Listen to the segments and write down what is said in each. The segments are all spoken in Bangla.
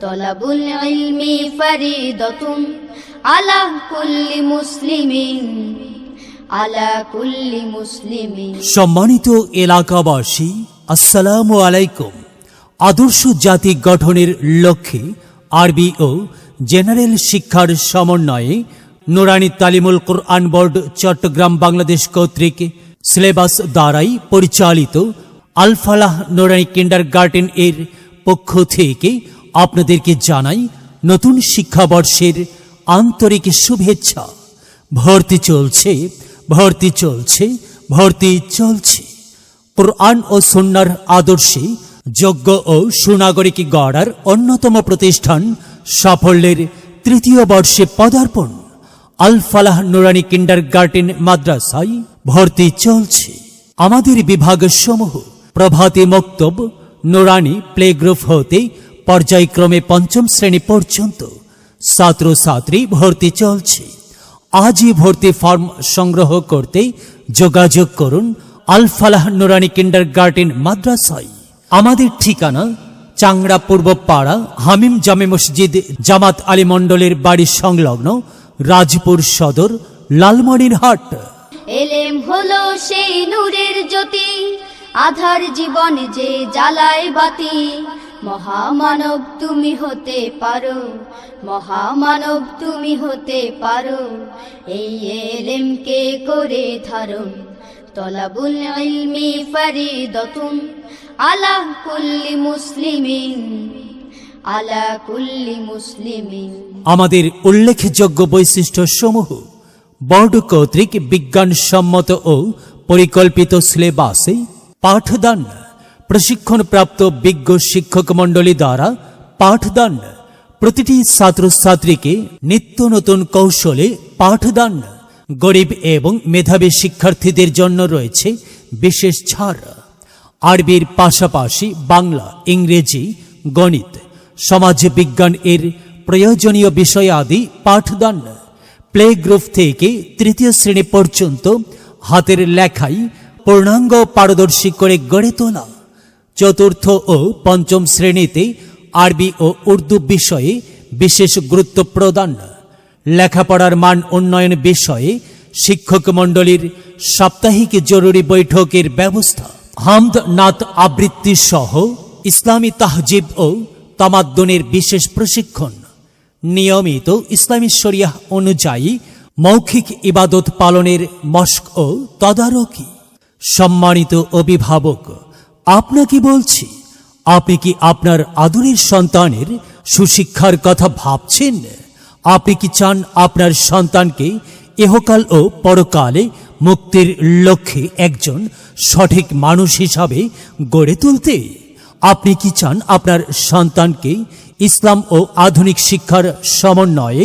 তলাবুল ইলমি ফরিদাতুন আলা কুল্লি মুসলিমিন, আলা কুল্লি মুসলিমিন। সম্মানিত এলাকাবাসী, আসসালামু আলাইকুম। আদর্শ জাতি গঠনের লক্ষ্যে আরবি ও জেনারেল শিক্ষার সমন্বয়ে নুরানি তালিমুল কোরআন বোর্ড চট্টগ্রাম বাংলাদেশ কর্তৃক সিলেবাস দ্বারাই পরিচালিত আল ফালাহ নুরানি কিন্ডারগার্টেন এর পক্ষ থেকে আপনাদেরকে জানাই নতুন শিক্ষাবর্ষের আন্তরিক শুভেচ্ছা। ভর্তি চলছে, ভর্তি চলছে, ভর্তি চলছে। কোরআন ও সুন্নাহর আদর্শে যোগ্য ও সুনাগরিক গড়ার অন্যতম প্রতিষ্ঠান সাফল্যের তৃতীয় বর্ষে পদার্পণ আল ফালাহ নুরানি কিন্ডারগার্টেন মাদ্রাসায় ভর্তি চলছে। আমাদের বিভাগসমূহ প্রভাতী মক্তব, নুরানি প্লে গ্রুপ হতে পর্যায়ক্রমে পঞ্চম শ্রেণী পর্যন্ত ছাত্রছাত্রী ভর্তি চলছে। আজই ভর্তি ফর্ম সংগ্রহ করতে যোগাযোগ করুন আল ফালাহ নুরানি কিন্ডারগার্টেন মাদ্রাসায়। আমাদের ঠিকানা চাংড়া পূর্ব পাড়া, হামিম জামে মসজিদ, জামাত আলী মণ্ডলের বাড়ি সংলগ্ন, রাজপুর সদর, লালমনিরহাট। এলেম হলো সেই নূরের জ্যোতি, আধার জীবন যে জ্বালায় বাতি। মহামানব তুমি হতে পারো, মহামানব তুমি হতে পারো, এই এলেমকে করে ধারণ। তলাবুল ইলমি ফরিদাতুন আলা কুল্লি মুসলিমিন, আলা কুল্লি মুসলিমিন। আমাদের উল্লেখযোগ্য বৈশিষ্ট্য সমূহ: বোর্ড কর্তৃক বিজ্ঞানসম্মত ও পরিকল্পিত সিলেবাসে পাঠদান, প্রশিক্ষণপ্রাপ্ত বিজ্ঞ শিক্ষক মণ্ডলী দ্বারা পাঠদান, প্রতিটি ছাত্রছাত্রীকে নিত্য নতুন কৌশলে পাঠদান। গরিব এবং মেধাবী শিক্ষার্থীদের জন্য রয়েছে বিশেষ ছাড়। আরবির পাশাপাশি বাংলা, ইংরেজি, গণিত, সমাজবিজ্ঞান এর প্রয়োজনীয় বিষয়াদি পাঠদান। প্লে গ্রুপ থেকে তৃতীয় শ্রেণী পর্যন্ত হাতের লেখায় পূর্ণাঙ্গ পারদর্শী করে গড়ে তোলা। চতুর্থ ও পঞ্চম শ্রেণীতে আরবি ও উর্দু বিষয়ে বিশেষ গুরুত্ব প্রদান। লেখাপড়ার মান উন্নয়ন বিষয়ে শিক্ষক মণ্ডলীর সাপ্তাহিক জরুরি বৈঠকের ব্যবস্থা। হামদ, নাত, আবৃত্তি সহ ইসলামী তাহজিব ও তামাদ্দুনের বিশেষ প্রশিক্ষণ। নিয়মিত ইসলামী শরিয়াহ অনুযায়ী মৌখিক ইবাদত পালনের মশক ও তদারকি। সম্মানিত অভিভাবক, আপনাকে বলছি, আপনি কি আপনার আদরের সন্তানের সুশিক্ষার কথা ভাবছেন? আপনি কি চান আপনার সন্তানকে ইহকাল ও পরকালে মুক্তির লক্ষ্যে একজন সঠিক মানুষ হিসাবে গড়ে তুলতে? আপনি কি চান আপনার সন্তানকে ইসলাম ও আধুনিক শিক্ষার সমন্বয়ে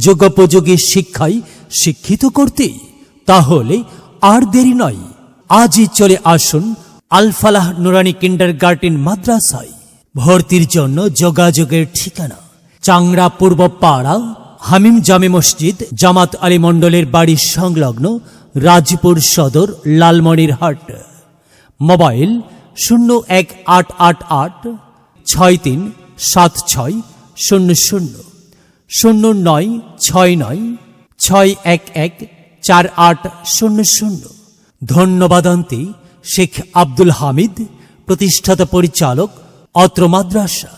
যুগোপযোগী শিক্ষায় শিক্ষিত করতে? তাহলে আর দেরি নয়, আজই চলে আসুন আল ফালাহ নুরানি কিন্ডারগার্টেন মাদ্রাসায়। ভর্তির জন্য যোগাযোগের ঠিকানা চাংড়া পূর্ব পাড়া, হামিম জামে মসজিদ, জামাত আলী মণ্ডলের বাড়ি সংলগ্ন, রাজপুর সদর, লালমনিরহাট। মোবাইল 01888637600, 0969611480। ধন্যবাদান্তে শেখ আব্দুল হামিদ, প্রতিষ্ঠাতা পরিচালক, অত্র মাদ্রাসা।